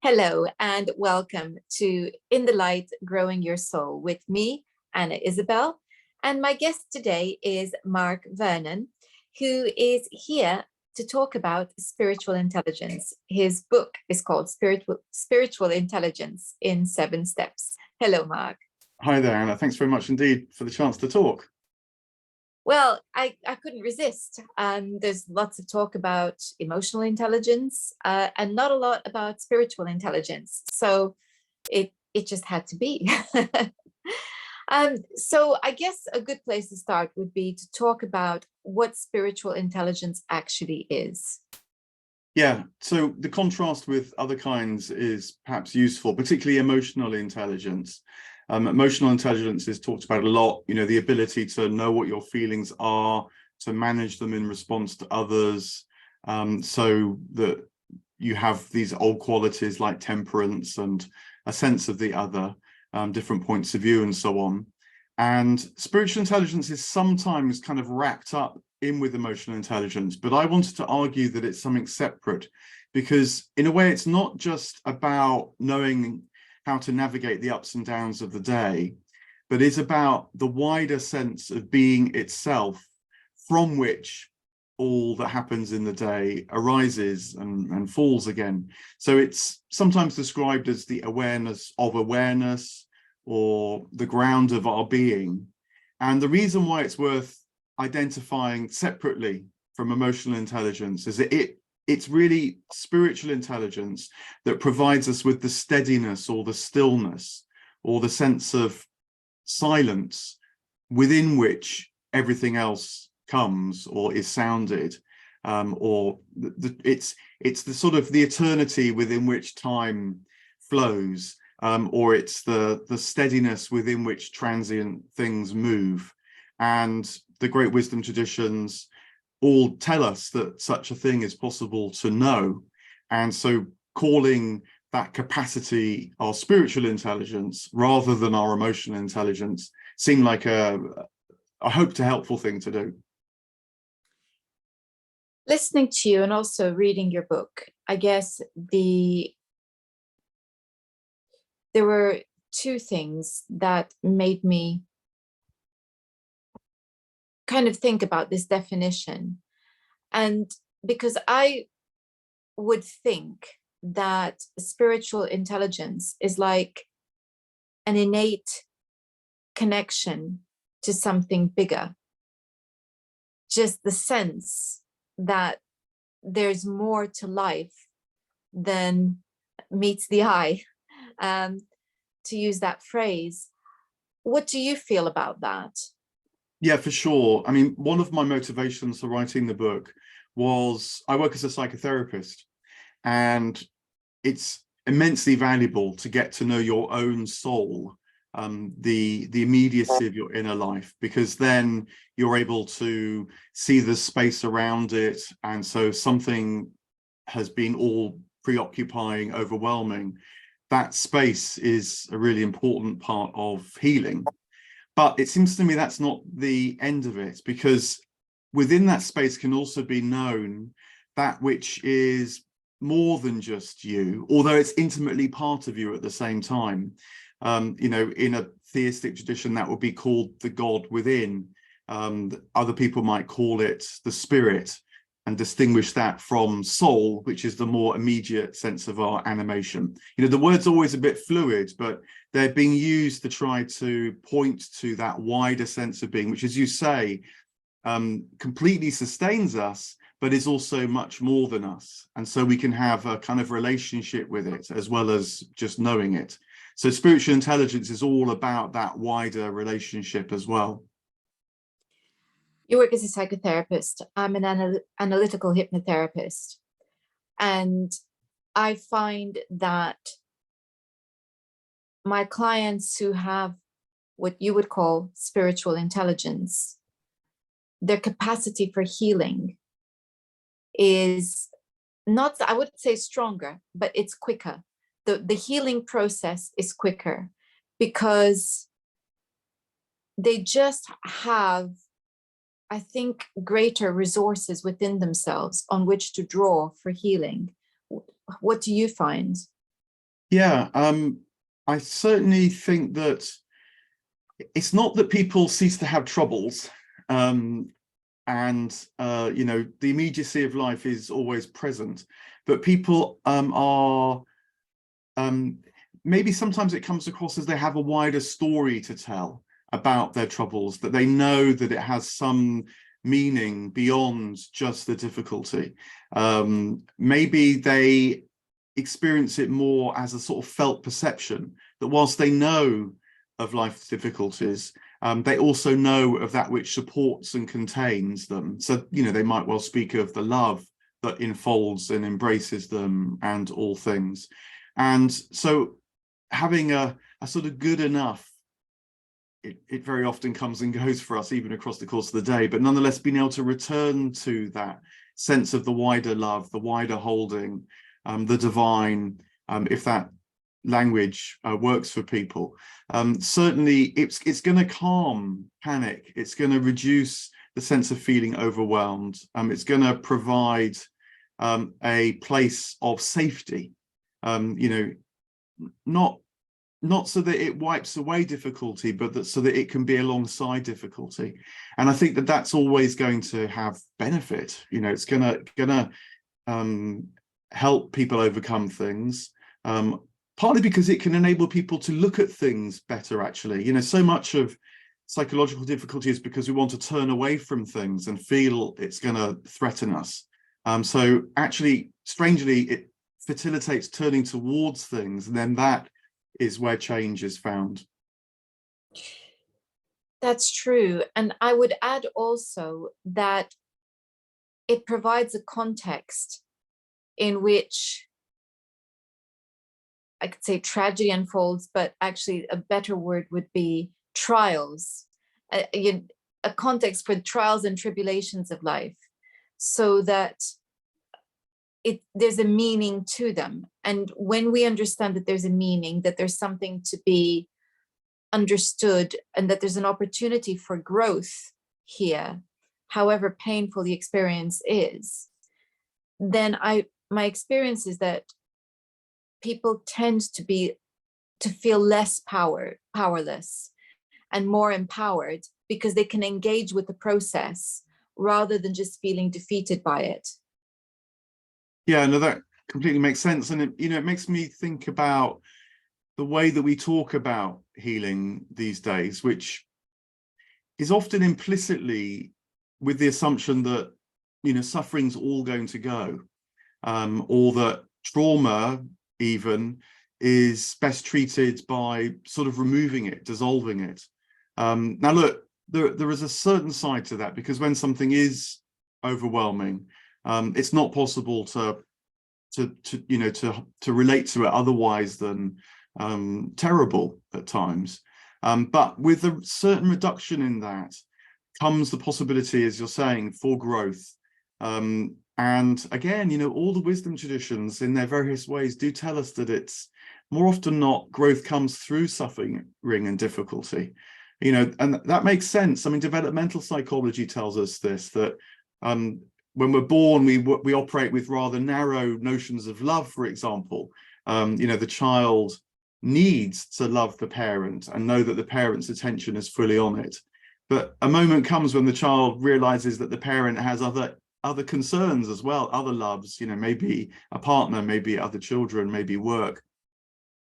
Hello and welcome to In the Light, Growing Your Soul with me, Anna Isabel. And my guest today is Mark Vernon, who is here to talk about spiritual intelligence. His book is called Spiritual Intelligence in 7 Steps. Hello, Mark. Hi there, Anna. Thanks very much indeed for the chance to talk. Well, I couldn't resist. There's lots of talk about emotional intelligence and not a lot about spiritual intelligence. So it just had to be. So I guess a good place to start would be to talk about what spiritual intelligence actually is. Yeah, so the contrast with other kinds is perhaps useful, particularly emotional intelligence. Emotional intelligence is talked about a lot, the ability to know what your feelings are, to manage them in response to others, so that you have these old qualities like temperance and a sense of the other, different points of view and so on. And spiritual intelligence is sometimes kind of wrapped up in with emotional intelligence, but I wanted to argue that it's something separate, because in a way it's not just about knowing how to navigate the ups and downs of the day, but it's about the wider sense of being itself, from which all that happens in the day arises and falls again. So it's sometimes described as the awareness of awareness, or the ground of our being. And the reason why it's worth identifying separately from emotional intelligence is that it's really spiritual intelligence that provides us with the steadiness or the stillness or the sense of silence within which everything else comes or is sounded, or it's the sort of the eternity within which time flows, or it's the steadiness within which transient things move. And the great wisdom traditions all tell us that such a thing is possible to know. And so calling that capacity our spiritual intelligence rather than our emotional intelligence seemed like I hope, a helpful thing to do. Listening to you and also reading your book, I guess there were 2 things that made me kind of think about this definition. And because I would think that spiritual intelligence is like an innate connection to something bigger, just the sense that there's more to life than meets the eye, to use that phrase. What do you feel about that? Yeah, for sure. I mean, one of my motivations for writing the book was I work as a psychotherapist, and it's immensely valuable to get to know your own soul, the immediacy of your inner life, because then you're able to see the space around it. And so something has been all preoccupying, overwhelming. That space is a really important part of healing. But it seems to me that's not the end of it, because within that space can also be known that which is more than just you, although it's intimately part of you at the same time. In a theistic tradition, that would be called the God within. Other people might call it the spirit, and distinguish that from soul, which is the more immediate sense of our animation. The word's always a bit fluid, but they're being used to try to point to that wider sense of being, which, as you say, completely sustains us, but is also much more than us. And so we can have a kind of relationship with it as well as just knowing it. So spiritual intelligence is all about that wider relationship as well. You work as a psychotherapist. I'm an analytical hypnotherapist. And I find that my clients who have what you would call spiritual intelligence, their capacity for healing is not, I wouldn't say stronger, but it's quicker. The healing process is quicker because they just have, I think, greater resources within themselves on which to draw for healing. What do you find? Yeah, I certainly think that it's not that people cease to have troubles, um, and you know, the immediacy of life is always present, but people are maybe sometimes it comes across as they have a wider story to tell about their troubles, that they know that it has some meaning beyond just the difficulty. Maybe they experience it more as a sort of felt perception, that whilst they know of life's difficulties, they also know of that which supports and contains them. So, you know, they might well speak of the love that enfolds and embraces them and all things. And so having a sort of good enough, it very often comes and goes for us, even across the course of the day, but nonetheless being able to return to that sense of the wider love, the wider holding, the divine, if that language works for people. Certainly it's going to calm panic. It's going to reduce the sense of feeling overwhelmed. It's going to provide a place of safety, you know, not so that it wipes away difficulty, but that so that it can be alongside difficulty. And I think that that's always going to have benefit. You know, it's gonna help people overcome things, partly because it can enable people to look at things better, actually. You know, so much of psychological difficulty is because we want to turn away from things and feel it's going to threaten us. So actually, strangely, it facilitates turning towards things, and then that is where change is found. That's true. And I would add also that it provides a context in which I could say tragedy unfolds, but actually a better word would be trials, a context for trials and tribulations of life, so that there's a meaning to them. And when we understand that there's a meaning, that there's something to be understood, and that there's an opportunity for growth here, however painful the experience is, then my experience is that people tend to feel less powerless and more empowered, because they can engage with the process rather than just feeling defeated by it. Yeah, no, that completely makes sense. And you know, it makes me think about the way that we talk about healing these days, which is often implicitly with the assumption that, you know, suffering's all going to go, or that trauma even is best treated by sort of removing it, dissolving it. Now, look, there is a certain side to that, because when something is overwhelming, it's not possible to you know to relate to it otherwise than terrible at times. But with a certain reduction in that comes the possibility, as you're saying, for growth. And again, you know, all the wisdom traditions in their various ways do tell us that it's more often not growth comes through suffering and difficulty. You know, and that makes sense. I mean, developmental psychology tells us this, that when we're born, we operate with rather narrow notions of love, for example. You know, the child needs to love the parent and know that the parent's attention is fully on it. But a moment comes when the child realizes that the parent has other concerns as well, other loves, you know, maybe a partner, maybe other children, maybe work.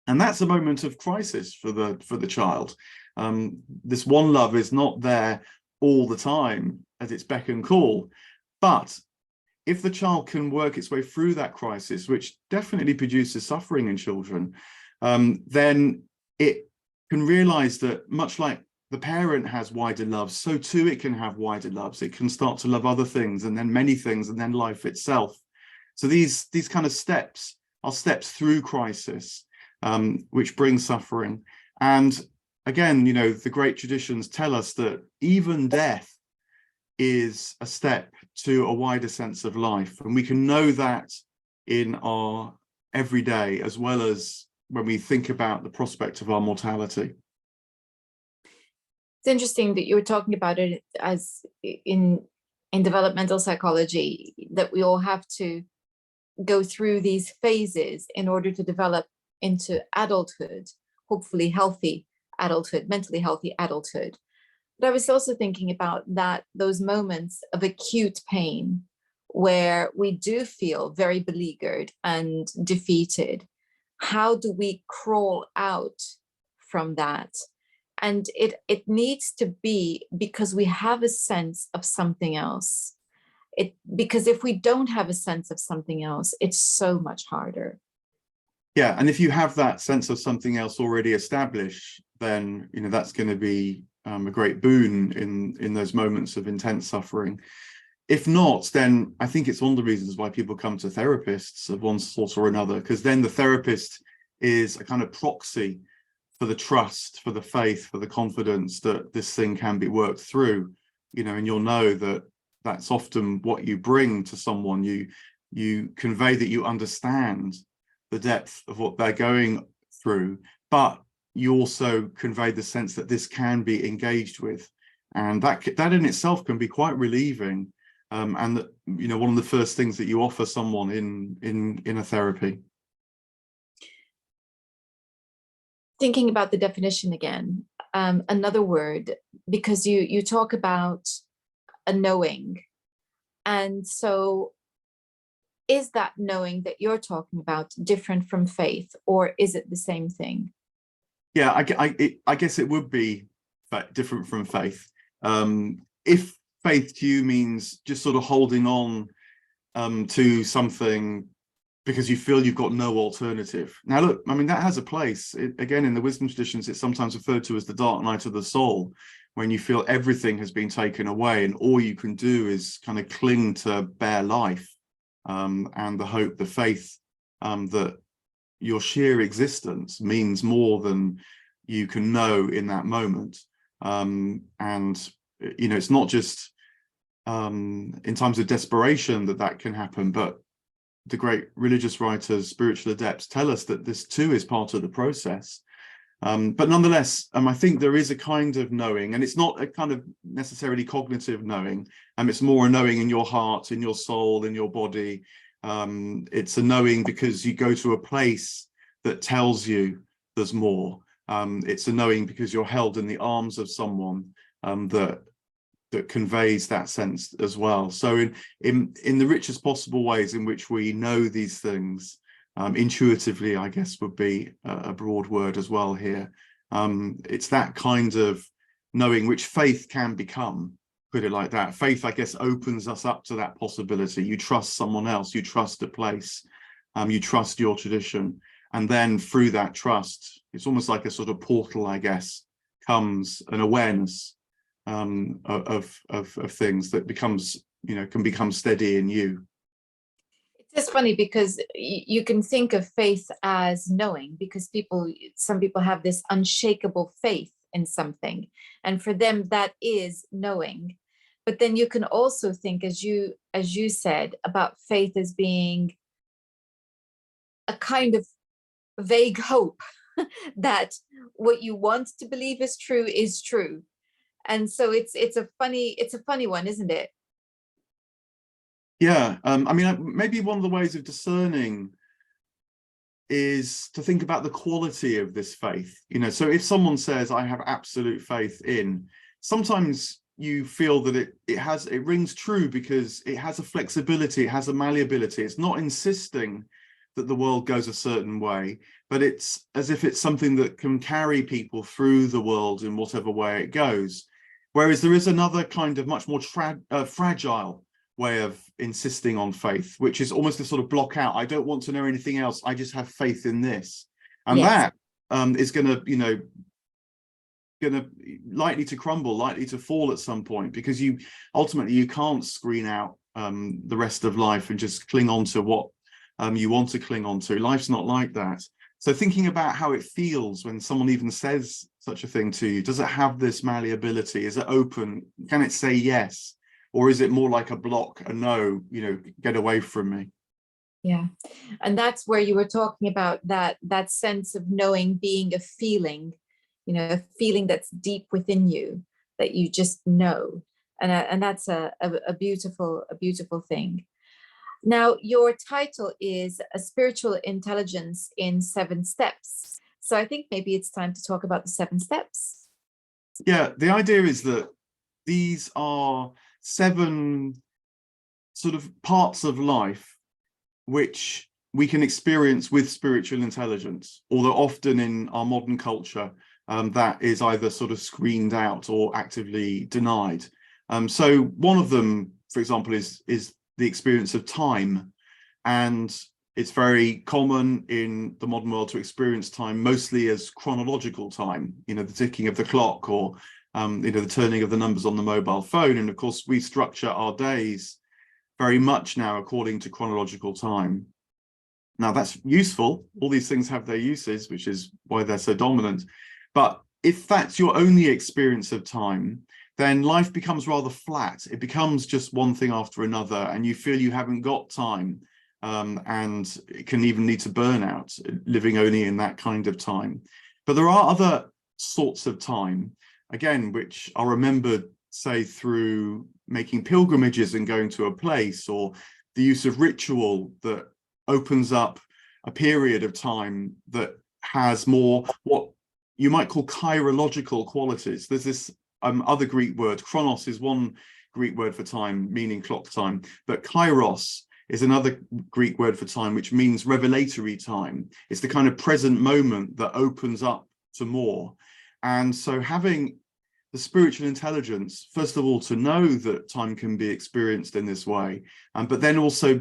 And that's a moment of crisis for the child. This one love is not there all the time at its beck and call. But if the child can work its way through that crisis, which definitely produces suffering in children, then it can realize that much like the parent has wider loves, so too it can have wider loves. It can start to love other things, and then many things, and then life itself. So these kind of steps are steps through crisis, which bring suffering. And again, you know, the great traditions tell us that even death is a step to a wider sense of life, and we can know that in our everyday, as well as when we think about the prospect of our mortality. It's interesting that you were talking about it as in developmental psychology, that we all have to go through these phases in order to develop into adulthood, hopefully healthy adulthood, mentally healthy adulthood. But I was also thinking about that, those moments of acute pain where we do feel very beleaguered and defeated. How do we crawl out from that? And it needs to be because we have a sense of something else. Because if we don't have a sense of something else, it's so much harder. Yeah, and if you have that sense of something else already established, then that's going to be a great boon in those moments of intense suffering. If not, then I think it's one of the reasons why people come to therapists of one sort or another, because then the therapist is a kind of proxy for the trust, for the faith, for the confidence that this thing can be worked through, and you'll know that that's often what you bring to someone. You convey that you understand the depth of what they're going through, but you also convey the sense that this can be engaged with, and that in itself can be quite relieving. And that, one of the first things that you offer someone in a therapy. Thinking about the definition again, another word, because you talk about a knowing, and so is that knowing that you're talking about different from faith, or is it the same thing? Yeah, I guess it would be different from faith. If faith to you means just sort of holding on to something because you feel you've got no alternative. Now, look, I mean, that has a place. Again, in the wisdom traditions, it's sometimes referred to as the dark night of the soul, when you feel everything has been taken away and all you can do is kind of cling to bare life, and the hope, the faith that your sheer existence means more than you can know in that moment. And, it's not just in times of desperation that can happen, but the great religious writers, spiritual adepts tell us that this too is part of the process. But nonetheless, I think there is a kind of knowing, and it's not a kind of necessarily cognitive knowing. It's more a knowing in your heart, in your soul, in your body. It's a knowing because you go to a place that tells you there's more. It's a knowing because you're held in the arms of someone that conveys that sense as well. So in the richest possible ways in which we know these things, intuitively, I guess would be a broad word as well here. It's that kind of knowing which faith can become, put it like that. Faith, I guess, opens us up to that possibility. You trust someone else, you trust a place, you trust your tradition. And then through that trust, it's almost like a sort of portal, I guess, comes an awareness of things that becomes, can become steady in you. It's funny because you can think of faith as knowing, because some people have this unshakable faith in something, and for them that is knowing. But then you can also think, as you said, about faith as being a kind of vague hope that what you want to believe is true. And so it's a funny one, isn't it? Yeah, I mean, maybe one of the ways of discerning is to think about the quality of this faith. So if someone says, I have absolute faith in, sometimes you feel that it rings true because it has a flexibility, it has a malleability. It's not insisting that the world goes a certain way, but it's as if it's something that can carry people through the world in whatever way it goes. Whereas there is another kind of much more fragile way of insisting on faith, which is almost a sort of block out. I don't want to know anything else. I just have faith in this. And yes, that is going to likely to crumble, likely to fall at some point, because ultimately you can't screen out the rest of life and just cling on to what you want to cling on to. Life's not like that. So thinking about how it feels when someone even says such a thing to you, does it have this malleability? Is it open? Can it say yes? Or is it more like a block, a no, get away from me? Yeah. And that's where you were talking about that sense of knowing being a feeling, a feeling that's deep within you, that you just know. And that's a beautiful thing. Now, your title is A Spiritual Intelligence in 7 Steps. So I think maybe it's time to talk about the 7 steps. Yeah, the idea is that these are 7 sort of parts of life which we can experience with spiritual intelligence, although often in our modern culture, that is either sort of screened out or actively denied. So one of them, for example, is the experience of time. And it's very common in the modern world to experience time mostly as chronological time, the ticking of the clock, or the turning of the numbers on the mobile phone. And of course, we structure our days very much now according to chronological time. Now, that's useful. All these things have their uses, which is why they're so dominant. But if that's your only experience of time, then life becomes rather flat. It becomes just one thing after another, and you feel you haven't got time. And it can even lead to burnout, living only in that kind of time. But there are other sorts of time, again, which are remembered, say, through making pilgrimages and going to a place, or the use of ritual that opens up a period of time that has more what you might call chirological qualities. There's this other Greek word, chronos is one Greek word for time, meaning clock time, but kairos is another Greek word for time, which means revelatory time. It's the kind of present moment that opens up to more. And so having the spiritual intelligence, first of all, to know that time can be experienced in this way, but then also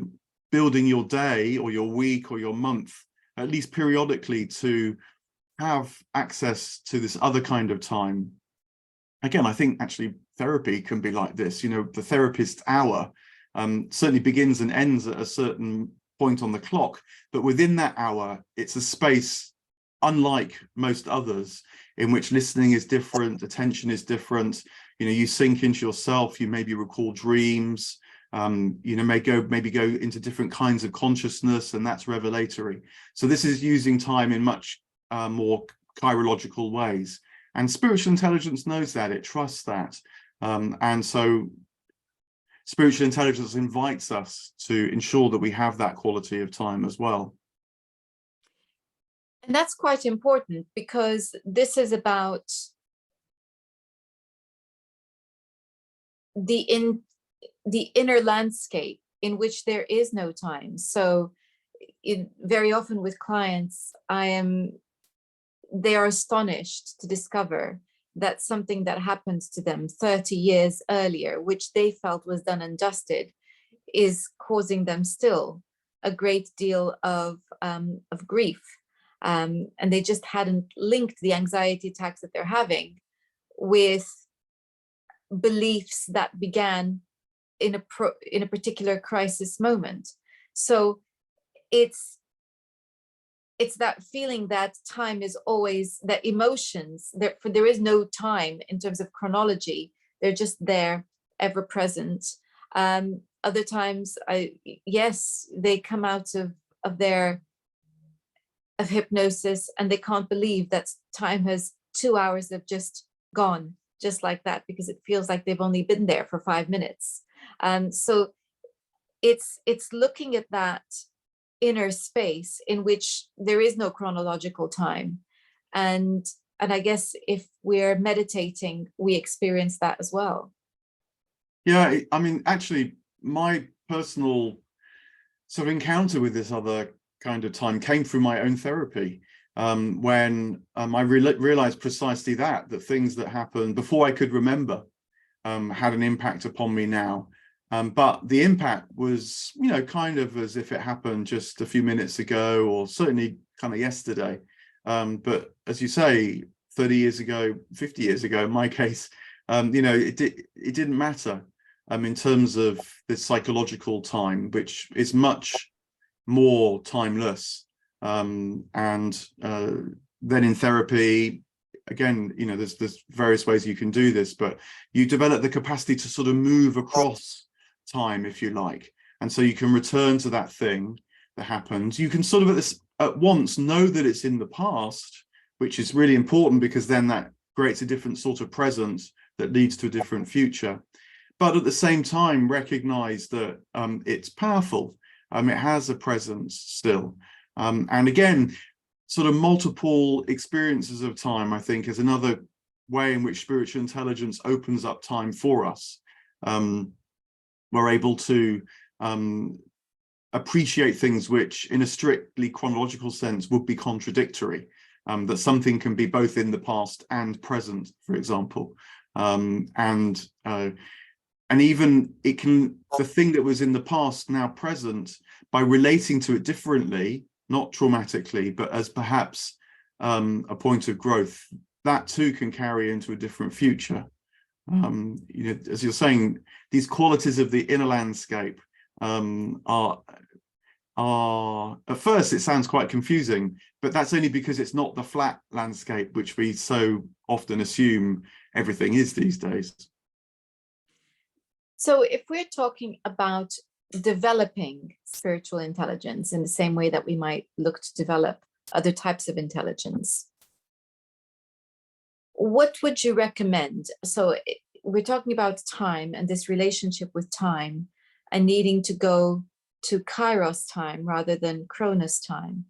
building your day or your week or your month, at least periodically, to have access to this other kind of time. Again, I think actually therapy can be like this. The therapist's hour certainly begins and ends at a certain point on the clock, but within that hour, it's a space unlike most others, in which listening is different, attention is different. You sink into yourself, you maybe recall dreams, maybe go into different kinds of consciousness, and that's revelatory. So this is using time in much more chirological ways. And spiritual intelligence knows that, it trusts that. And so spiritual intelligence invites us to ensure that we have that quality of time as well. And that's quite important, because this is about the inner landscape in which there is no time. So very often with clients, they are astonished to discover that something that happened to them 30 years earlier, which they felt was done and dusted, is causing them still a great deal of grief. And they just hadn't linked the anxiety attacks that they're having with beliefs that began in a particular crisis moment. So it's that feeling that time is always, that emotions, there is no time in terms of chronology. They're just there, ever present. Other times, yes, they come out of hypnosis and they can't believe that time has 2 hours have just gone, just like that, because it feels like they've only been there for 5 minutes. So it's looking at that inner space in which there is no chronological time. And I guess if we're meditating, we experience that as well. Yeah, I mean, actually, my personal sort of encounter with this other kind of time came through my own therapy, when I realized precisely that things that happened before I could remember had an impact upon me now. But the impact was, kind of as if it happened just a few minutes ago, or certainly kind of yesterday. But as you say, 30 years ago, 50 years ago, in my case, it didn't matter in terms of this psychological time, which is much more timeless. And then in therapy, again, there's various ways you can do this, but you develop the capacity to sort of move across time, if you like. And so you can return to that thing that happened. You can sort of at once know that it's in the past, which is really important, because then that creates a different sort of present that leads to a different future. But at the same time, recognize that it's powerful. It has a presence still. And again, sort of multiple experiences of time, I think, is another way in which spiritual intelligence opens up time for us. We're able to appreciate things which, in a strictly chronological sense, would be contradictory. That something can be both in the past and present, for example. And even it can, the thing that was in the past now present, by relating to it differently, not traumatically, but as perhaps a point of growth, that too can carry into a different future. You know, as you're saying, these qualities of the inner landscape are at first it sounds quite confusing, but that's only because it's not the flat landscape which we so often assume everything is these days. So if we're talking about developing spiritual intelligence in the same way that we might look to develop other types of intelligence, what would you recommend? So we're talking about time and this relationship with time and needing to go to Kairos time rather than Chronos time.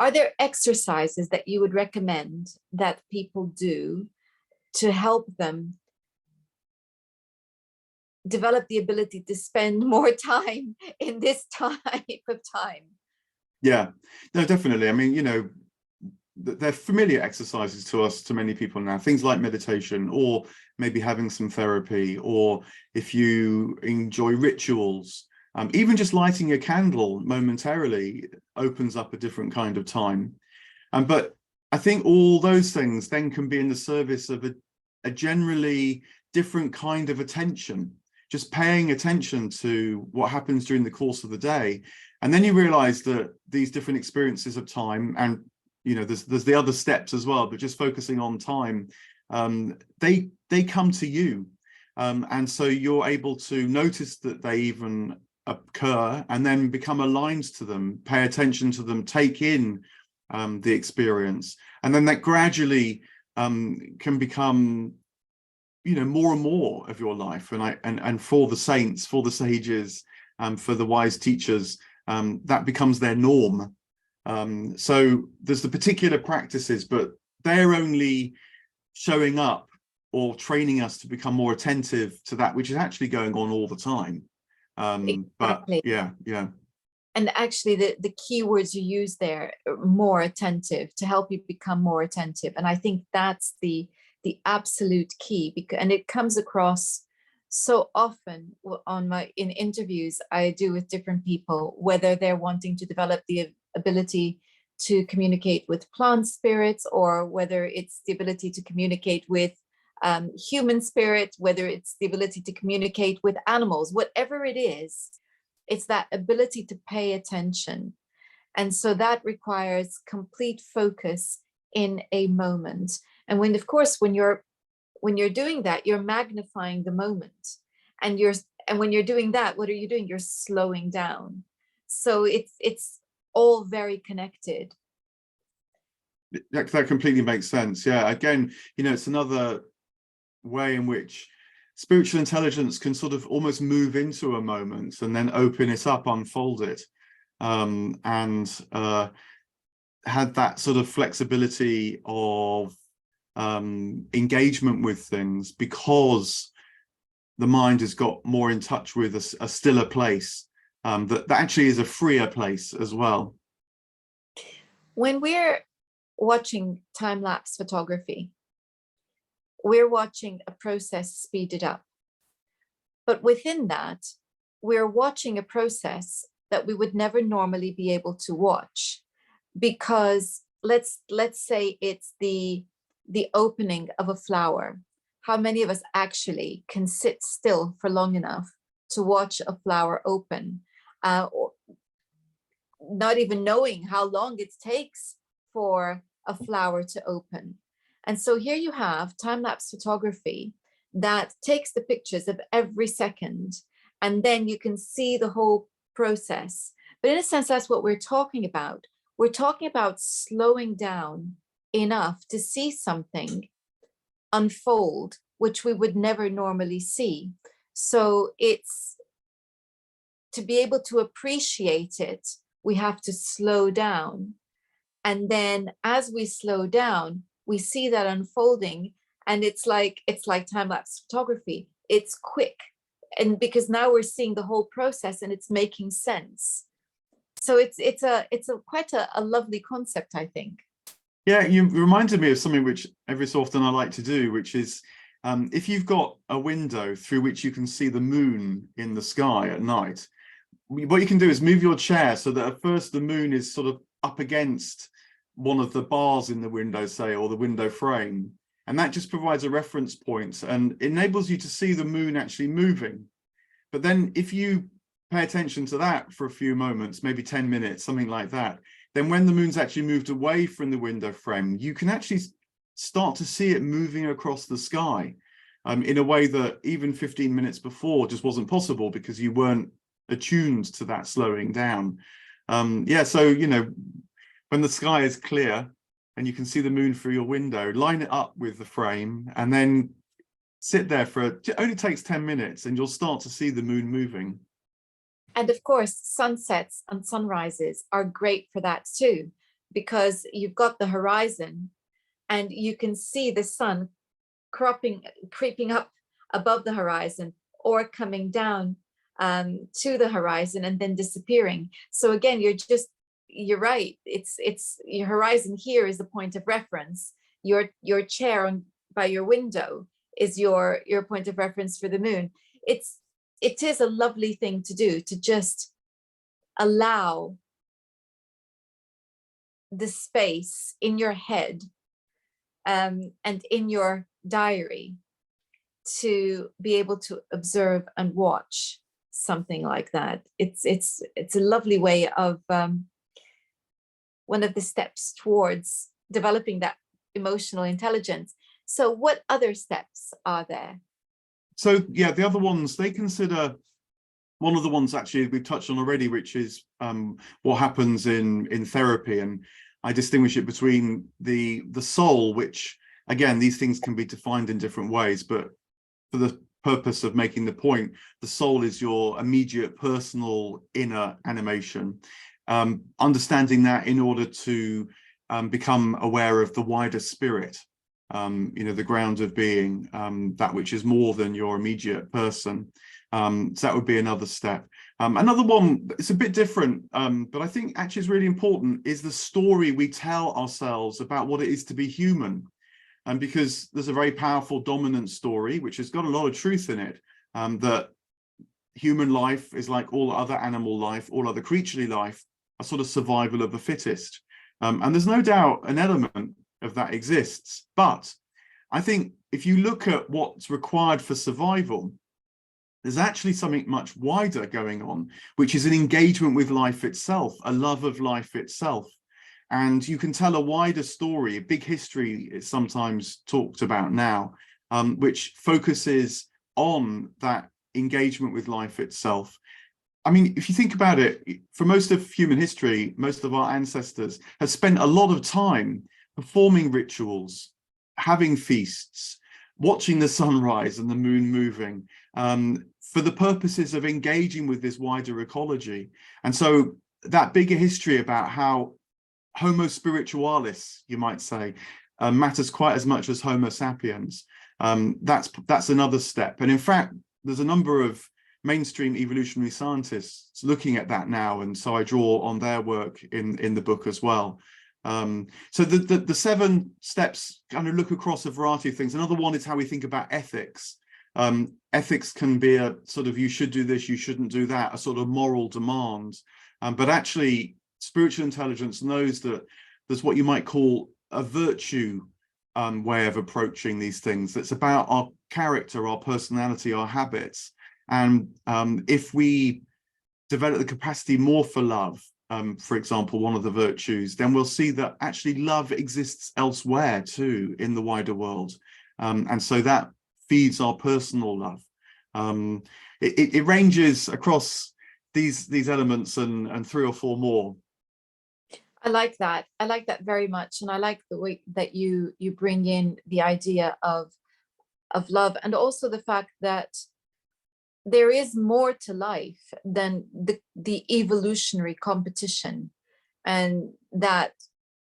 Are there exercises that you would recommend that people do to help them develop the ability to spend more time in this type of time? Yeah, no, definitely. I mean, you know, they're familiar exercises to us, to many people now, things like meditation, or maybe having some therapy, or if you enjoy rituals, even just lighting a candle momentarily opens up a different kind of time. But I think all those things then can be in the service of a generally different kind of attention, just paying attention to what happens during the course of the day. And then you realize that these different experiences of time, and you know, there's the other steps as well, but just focusing on time, they come to you. And so you're able to notice that they even occur and then become aligned to them, pay attention to them, take in the experience. And then that gradually can become, you know, more and more of your life. And for the saints, for the sages, for the wise teachers, that becomes their norm. So there's the particular practices, but they're only showing up or training us to become more attentive to that which is actually going on all the time. Exactly. But yeah. And actually the key words you use there, more attentive, to help you become more attentive. And I think that's the absolute key, because, and it comes across so often in interviews I do with different people, whether they're wanting to develop the ability to communicate with plant spirits, or whether it's the ability to communicate with human spirit, whether it's the ability to communicate with animals, whatever it is, it's that ability to pay attention. And so that requires complete focus in a moment. And when, of course, when you're doing that, you're magnifying the moment. And when you're doing that, what are you doing? You're slowing down. So it's all very connected. That completely makes sense. Yeah, again, you know, it's another way in which spiritual intelligence can sort of almost move into a moment and then open it up, unfold it, and had that sort of flexibility of engagement with things, because the mind has got more in touch with a stiller place, that actually is a freer place as well. When we're watching time-lapse photography, we're watching a process speeded up. But within that, we're watching a process that we would never normally be able to watch, because let's say it's the opening of a flower. How many of us actually can sit still for long enough to watch a flower open, or not even knowing how long it takes for a flower to open? And so here you have time-lapse photography that takes the pictures of every second, and then you can see the whole process. But in a sense, that's what we're talking about. We're talking about slowing down enough to see something unfold, which we would never normally see. So it's to be able to appreciate it, we have to slow down. And then as we slow down, we see that unfolding, and it's like time-lapse photography. It's quick. And because now we're seeing the whole process and it's making sense. So it's a quite a lovely concept, I think. Yeah, you reminded me of something which every so often I like to do, which is if you've got a window through which you can see the moon in the sky at night, what you can do is move your chair so that at first the moon is sort of up against one of the bars in the window, say, or the window frame. And that just provides a reference point and enables you to see the moon actually moving. But then if you pay attention to that for a few moments, maybe 10 minutes, something like that, then when the moon's actually moved away from the window frame, you can actually start to see it moving across the sky in a way that even 15 minutes before just wasn't possible because you weren't attuned to that slowing down. Yeah, so, you know, when the sky is clear and you can see the moon through your window, line it up with the frame and then sit there for, it only takes 10 minutes and you'll start to see the moon moving. And of course, sunsets and sunrises are great for that too, because you've got the horizon and you can see the sun creeping up above the horizon or coming down to the horizon and then disappearing. So again, you're right. It's your horizon here is the point of reference. Your chair by your window is your point of reference for the moon. It is a lovely thing to do, to just allow the space in your head and in your diary to be able to observe and watch something like that. It's a lovely way of one of the steps towards developing that emotional intelligence. So what other steps are there? So yeah, the other ones, they consider, one of the ones actually we've touched on already, which is what happens in therapy. And I distinguish it between the soul, which again, these things can be defined in different ways, but for the purpose of making the point, the soul is your immediate personal inner animation. Understanding that in order to become aware of the wider spirit, you know, the ground of being, that which is more than your immediate person. So that would be another step. Another one, it's a bit different, but I think actually is really important, is the story we tell ourselves about what it is to be human. And because there's a very powerful dominant story, which has got a lot of truth in it, that human life is like all other animal life, all other creaturely life, a sort of survival of the fittest. And there's no doubt an element of that exists. But I think if you look at what's required for survival, there's actually something much wider going on, which is an engagement with life itself, a love of life itself. And you can tell a wider story, a big history is sometimes talked about now, which focuses on that engagement with life itself. I mean, if you think about it, for most of human history, most of our ancestors have spent a lot of time performing rituals, having feasts, watching the sunrise and the moon moving, for the purposes of engaging with this wider ecology. And so that bigger history about how Homo spiritualis, you might say, matters quite as much as Homo sapiens. That's another step. And in fact, there's a number of mainstream evolutionary scientists looking at that now, and so I draw on their work in the book as well. So the 7 steps kind of look across a variety of things. Another one is how we think about ethics. Ethics can be a sort of, you should do this, you shouldn't do that, a sort of moral demand. But actually, spiritual intelligence knows that there's what you might call a virtue way of approaching these things. It's about our character, our personality, our habits. And if we develop the capacity more for love, for example, one of the virtues, then we'll see that actually love exists elsewhere too in the wider world. And so that feeds our personal love. It ranges across these elements and 3 or 4 more. I like that. I like that very much. And I like the way that you bring in the idea of love, and also the fact that there is more to life than the evolutionary competition, and that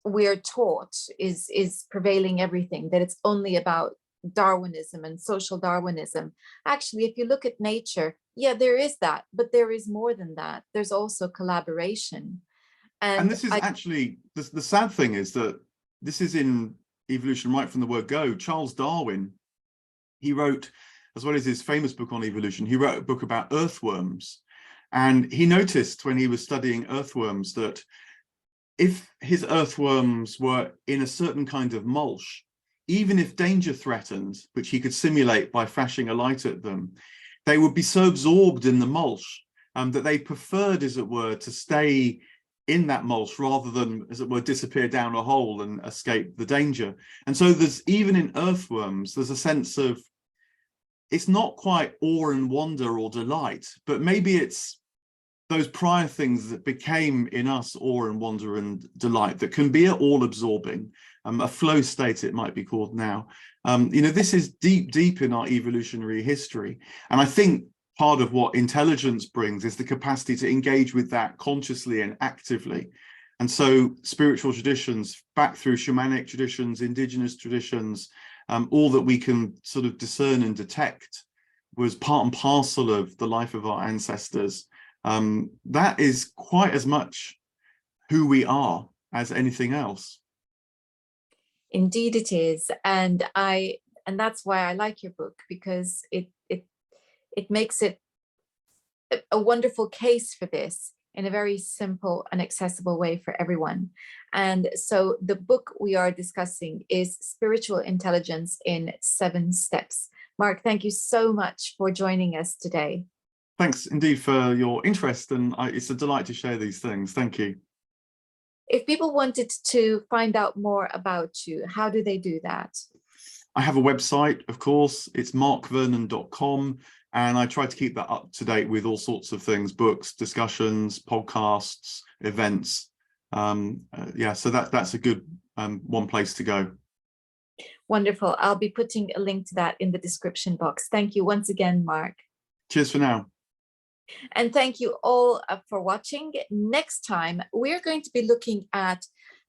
we're taught is prevailing everything, that it's only about Darwinism and social Darwinism. Actually, if you look at nature, yeah, there is that, but there is more than that. There's also collaboration. And And this is actually, the sad thing is that this is in evolution right from the word go. Charles Darwin, he wrote, as well as his famous book on evolution, he wrote a book about earthworms. And he noticed when he was studying earthworms that if his earthworms were in a certain kind of mulch, even if danger threatened, which he could simulate by flashing a light at them, they would be so absorbed in the mulch that they preferred, as it were, to stay in that mulch rather than, as it were, disappear down a hole and escape the danger. And so there's, even in earthworms, there's a sense of, it's not quite awe and wonder or delight, but maybe it's those prior things that became in us awe and wonder and delight that can be all absorbing, a flow state it might be called now. You know, this is deep, deep in our evolutionary history. And I think part of what intelligence brings is the capacity to engage with that consciously and actively. And so spiritual traditions, back through shamanic traditions, indigenous traditions, all that we can sort of discern and detect was part and parcel of the life of our ancestors. That is quite as much who we are as anything else. indeed it is. And that's why I like your book, because it makes it a wonderful case for this in a very simple and accessible way for everyone. And so the book we are discussing is Spiritual Intelligence in 7 Steps. Mark, thank you so much for joining us today. Thanks indeed for your interest, and it's a delight to share these things. Thank you. If people wanted to find out more about you, how do they do that? I have a website, of course, it's markvernon.com, and I try to keep that up to date with all sorts of things, books, discussions, podcasts, events. Yeah, so that's a good one place to go. Wonderful. I'll be putting a link to that in the description box. Thank you once again, Mark. Cheers for now. And thank you all for watching. Next time, we're going to be looking at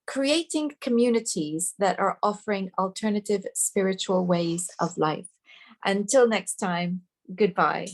creating communities that are offering alternative spiritual ways of life. Until next time, goodbye.